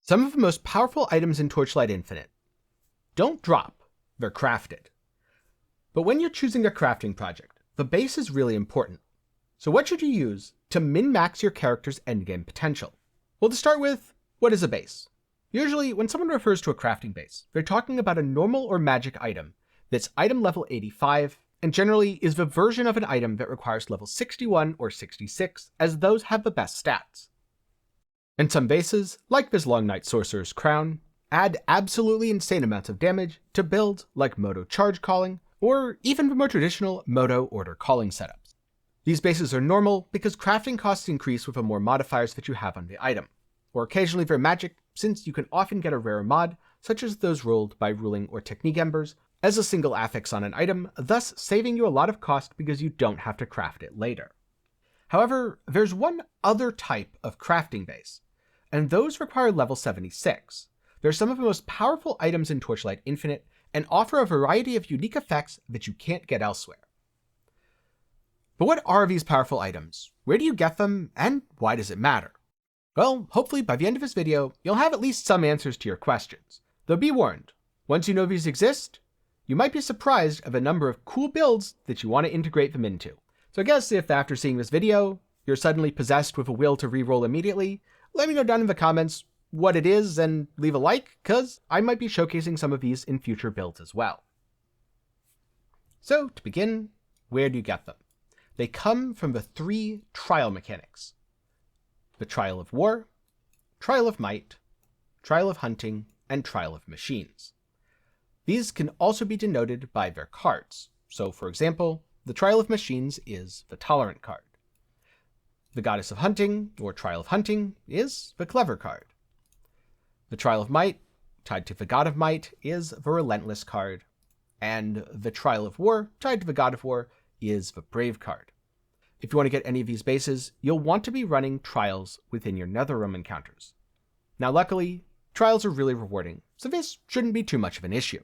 Some of the most powerful items in Torchlight Infinite don't drop, they're crafted. But when you're choosing a crafting project, the base is really important. So what should you use to min-max your character's endgame potential? Well, to start with, what is a base? Usually, when someone refers to a crafting base, they're talking about a normal or magic item that's item level 85, and generally is the version of an item that requires level 61 or 66, as those have the best stats. And some bases, like this Long Night Sorcerer's Crown, add absolutely insane amounts of damage to builds like Moto Charge Calling, or even the more traditional Moto Order Calling setups. These bases are normal because crafting costs increase with the more modifiers that you have on the item, or occasionally they're magic, since you can often get a rare mod, such as those rolled by Ruling or Technique Embers, as a single affix on an item, thus saving you a lot of cost because you don't have to craft it later. However, there's one other type of crafting base, and those require level 76. They're some of the most powerful items in Torchlight Infinite, and offer a variety of unique effects that you can't get elsewhere. But what are these powerful items? Where do you get them, and why does it matter? Well, hopefully by the end of this video, you'll have at least some answers to your questions. Though be warned, once you know these exist, you might be surprised at the number of cool builds that you want to integrate them into. So I guess if after seeing this video, you're suddenly possessed with a will to reroll immediately, let me know down in the comments what it is and leave a like, cause I might be showcasing some of these in future builds as well. So to begin, where do you get them? They come from the 3 trial mechanics: the Trial of War, Trial of Might, Trial of Hunting, and Trial of Machines. These can also be denoted by their cards. So for example, the Trial of Machines is the Tolerant card. The Goddess of Hunting, or Trial of Hunting, is the Clever card. The Trial of Might, tied to the God of Might, is the Relentless card. And the Trial of War, tied to the God of War, is the Brave card. If you want to get any of these bases, you'll want to be running trials within your Netherrealm encounters. Now luckily, trials are really rewarding, so this shouldn't be too much of an issue.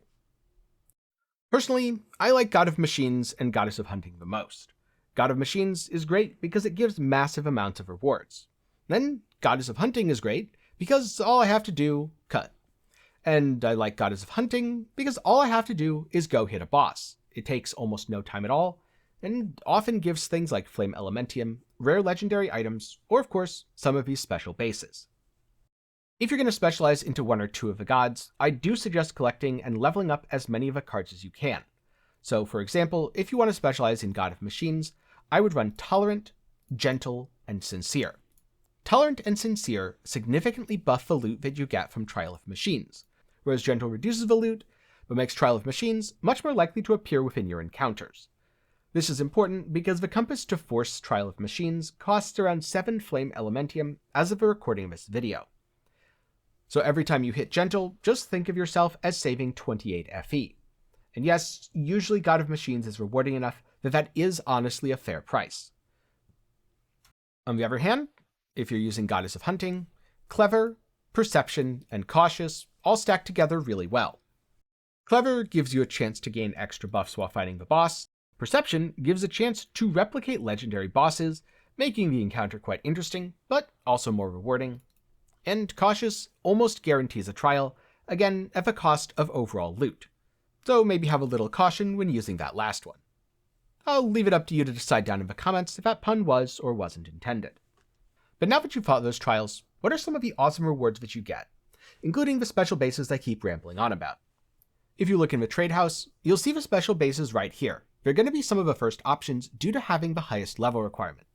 Personally, I like God of Machines and Goddess of Hunting the most. God of Machines is great because it gives massive amounts of rewards. Then Goddess of Hunting is great because all I have to do, cut. And I like Goddess of Hunting because all I have to do is go hit a boss. It takes almost no time at all, and often gives things like Flame Elementium, rare legendary items, or of course, some of these special bases. If you're going to specialize into 1 or 2 of the gods, I do suggest collecting and leveling up as many of the cards as you can. So for example, if you want to specialize in God of Machines, I would run Tolerant, Gentle, and Sincere. Tolerant and Sincere significantly buff the loot that you get from Trial of Machines, whereas Gentle reduces the loot, but makes Trial of Machines much more likely to appear within your encounters. This is important because the compass to force Trial of Machines costs around 7 Flame Elementium as of the recording of this video. So every time you hit Gentle, just think of yourself as saving 28 FE. And yes, usually God of Machines is rewarding enough that is honestly a fair price. On the other hand, if you're using Goddess of Hunting, Clever, Perception, and Cautious all stack together really well. Clever gives you a chance to gain extra buffs while fighting the boss. Perception gives a chance to replicate legendary bosses, making the encounter quite interesting, but also more rewarding. And Cautious almost guarantees a trial, again at the cost of overall loot. So maybe have a little caution when using that last one. I'll leave it up to you to decide down in the comments if that pun was or wasn't intended. But now that you've fought those trials, what are some of the awesome rewards that you get, including the special bases I keep rambling on about? If you look in the trade house, you'll see the special bases right here. They're going to be some of the first options due to having the highest level requirement.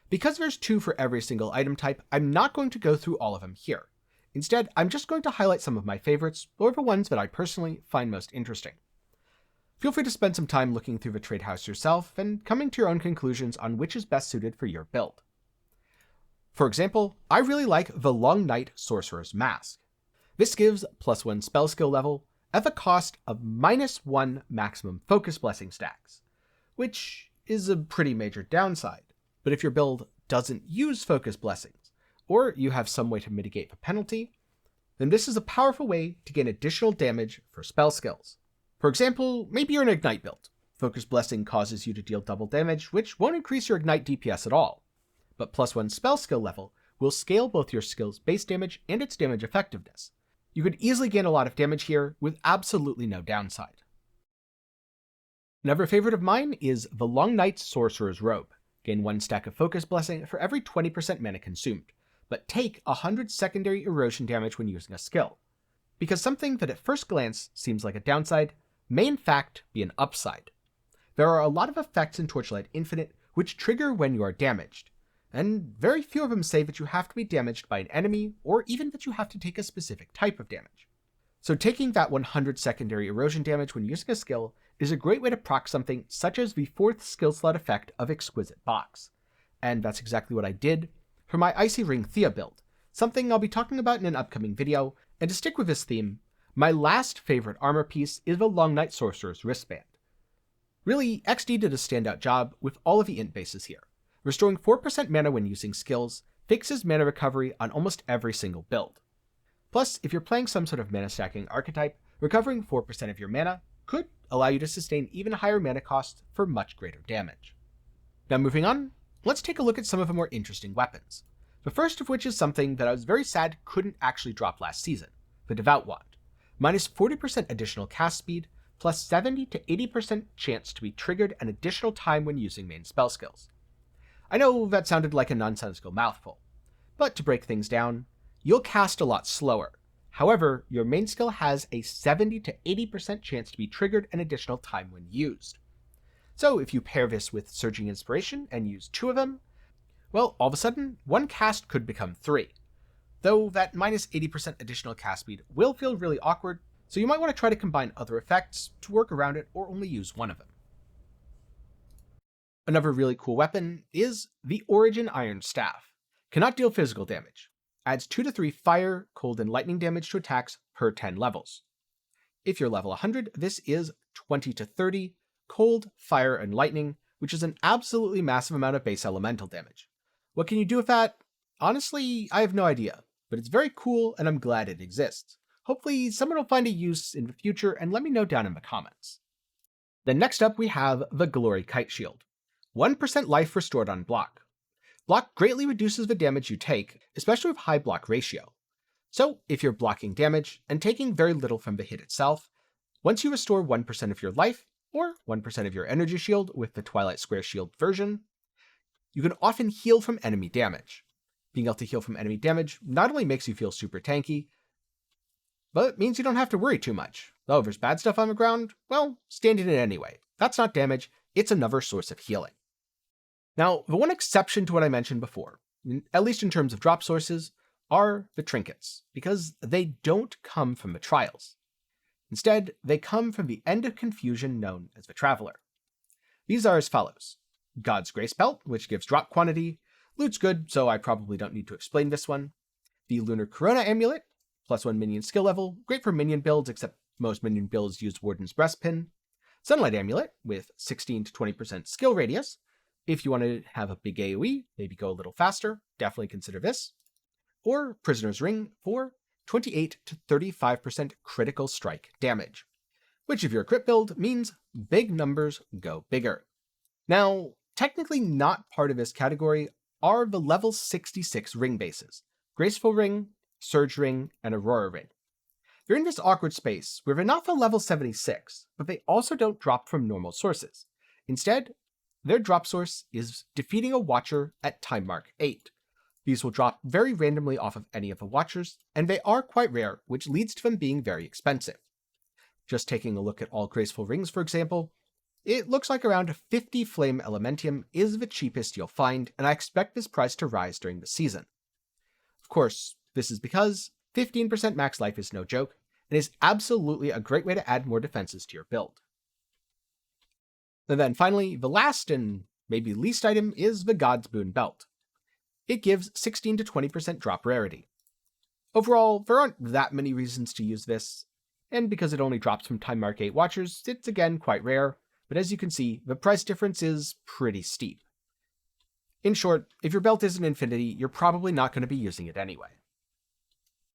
Because there's 2 for every single item type, I'm not going to go through all of them here. Instead, I'm just going to highlight some of my favorites, or the ones that I personally find most interesting. Feel free to spend some time looking through the trade house yourself and coming to your own conclusions on which is best suited for your build. For example, I really like the Long Night Sorcerer's Mask. This gives +1 spell skill level at the cost of -1 maximum focus blessing stacks, which is a pretty major downside. But if your build doesn't use focus blessings, or you have some way to mitigate the penalty, then this is a powerful way to gain additional damage for spell skills. For example, maybe you're an Ignite build. Focus Blessing causes you to deal double damage, which won't increase your Ignite DPS at all. But +1 spell skill level will scale both your skill's base damage and its damage effectiveness. You could easily gain a lot of damage here with absolutely no downside. Another favorite of mine is the Long Night's Sorcerer's Robe. Gain 1 stack of Focus Blessing for every 20% mana consumed, but take 100 secondary erosion damage when using a skill. Because something that at first glance seems like a downside may in fact be an upside. There are a lot of effects in Torchlight Infinite which trigger when you are damaged, and very few of them say that you have to be damaged by an enemy or even that you have to take a specific type of damage. So taking that 100 secondary erosion damage when using a skill is a great way to proc something such as the 4th skill slot effect of Exquisite Box. And that's exactly what I did for my Icy Ring Thea build, something I'll be talking about in an upcoming video. And to stick with this theme, my last favorite armor piece is the Long Night Sorcerer's Wristband. Really, XD did a standout job with all of the int bases here. Restoring 4% mana when using skills fixes mana recovery on almost every single build. Plus, if you're playing some sort of mana stacking archetype, recovering 4% of your mana could allow you to sustain even higher mana costs for much greater damage. Now moving on, let's take a look at some of the more interesting weapons. The first of which is something that I was very sad couldn't actually drop last season, the Devout Wand. Minus 40% additional cast speed, plus 70 to 80% chance to be triggered an additional time when using main spell skills. I know that sounded like a nonsensical mouthful, but to break things down, you'll cast a lot slower. However, your main skill has a 70 to 80% chance to be triggered an additional time when used. So if you pair this with Surging Inspiration and use 2 of them, well, all of a sudden, 1 cast could become 3. Though that minus 80% additional cast speed will feel really awkward, so you might want to try to combine other effects to work around it or only use 1 of them. Another really cool weapon is the Origin Iron Staff. Cannot deal physical damage. Adds 2 to 3 fire, cold, and lightning damage to attacks per 10 levels. If you're level 100, this is 20 to 30 cold, fire, and lightning, which is an absolutely massive amount of base elemental damage. What can you do with that? Honestly, I have no idea, but it's very cool and I'm glad it exists. Hopefully someone will find a use in the future and let me know down in the comments. Then next up we have the Glory Kite Shield. 1% life restored on block. Block greatly reduces the damage you take, especially with high block ratio. So if you're blocking damage and taking very little from the hit itself, once you restore 1% of your life, or 1% of your energy shield with the Twilight Square Shield version, you can often heal from enemy damage. Being able to heal from enemy damage not only makes you feel super tanky, but it means you don't have to worry too much. Though if there's bad stuff on the ground, well, stand in it anyway. That's not damage, it's another source of healing. Now, the one exception to what I mentioned before, at least in terms of drop sources, are the trinkets, because they don't come from the trials. Instead, they come from the End of Confusion known as the Traveler. These are as follows. God's Grace Belt, which gives drop quantity. Loot's good, so I probably don't need to explain this one. The Lunar Corona Amulet, +1 minion skill level, great for minion builds, except most minion builds use Warden's Breastpin. Sunlight Amulet, with 16 to 20% skill radius. If you want to have a big AoE, maybe go a little faster, definitely consider this. Or Prisoner's Ring for 28 to 35% critical strike damage, which if you're a crit build means big numbers go bigger. Now, technically not part of this category are the level 66 ring bases, Graceful Ring, Surge Ring, and Aurora Ring. They're in this awkward space where they're not the level 76, but they also don't drop from normal sources. Instead, their drop source is defeating a Watcher at time mark 8. These will drop very randomly off of any of the Watchers, and they are quite rare, which leads to them being very expensive. Just taking a look at all Graceful Rings, for example, it looks like around 50 Flame Elementium is the cheapest you'll find, and I expect this price to rise during the season. Of course, this is because 15% max life is no joke, and is absolutely a great way to add more defenses to your build. And then finally, the last and maybe least item is the God's Boon Belt. It gives 16 to 20% drop rarity. Overall, there aren't that many reasons to use this, and because it only drops from time mark 8 Watchers, it's again quite rare, but as you can see, the price difference is pretty steep. In short, if your belt is an infinity, you're probably not going to be using it anyway.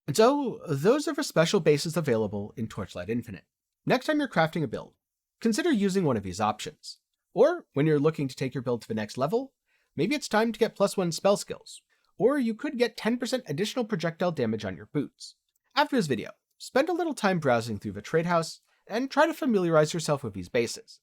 And so, those are the special bases available in Torchlight Infinite. Next time you're crafting a build, consider using one of these options. Or, when you're looking to take your build to the next level, maybe it's time to get +1 spell skills. or you could get 10% additional projectile damage on your boots. After this video, spend a little time browsing through the trade house and try to familiarize yourself with these bases.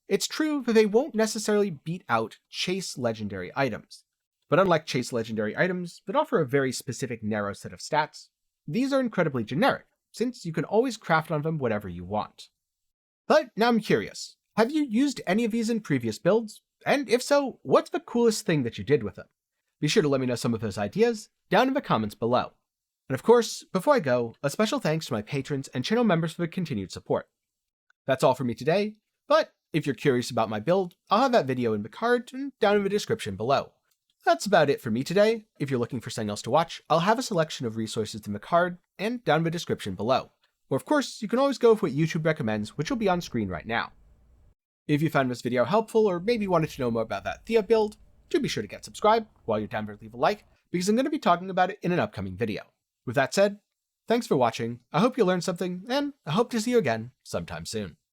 It's true that they won't necessarily beat out chase legendary items, but unlike chase legendary items that offer a very specific narrow set of stats, these are incredibly generic, since you can always craft on them whatever you want. But now I'm curious, have you used any of these in previous builds? And if so, what's the coolest thing that you did with them? Be sure to let me know some of those ideas down in the comments below. And of course, before I go, a special thanks to my patrons and channel members for the continued support. That's all for me today, but if you're curious about my build, I'll have that video in the card and down in the description below. That's about it for me today. If you're looking for something else to watch, I'll have a selection of resources in the card and down in the description below. Or of course, you can always go with what YouTube recommends, which will be on screen right now. If you found this video helpful, or maybe wanted to know more about that Thea build, do be sure to get subscribed. While you're down there, leave a like, because I'm going to be talking about it in an upcoming video. With that said, thanks for watching, I hope you learned something, and I hope to see you again sometime soon.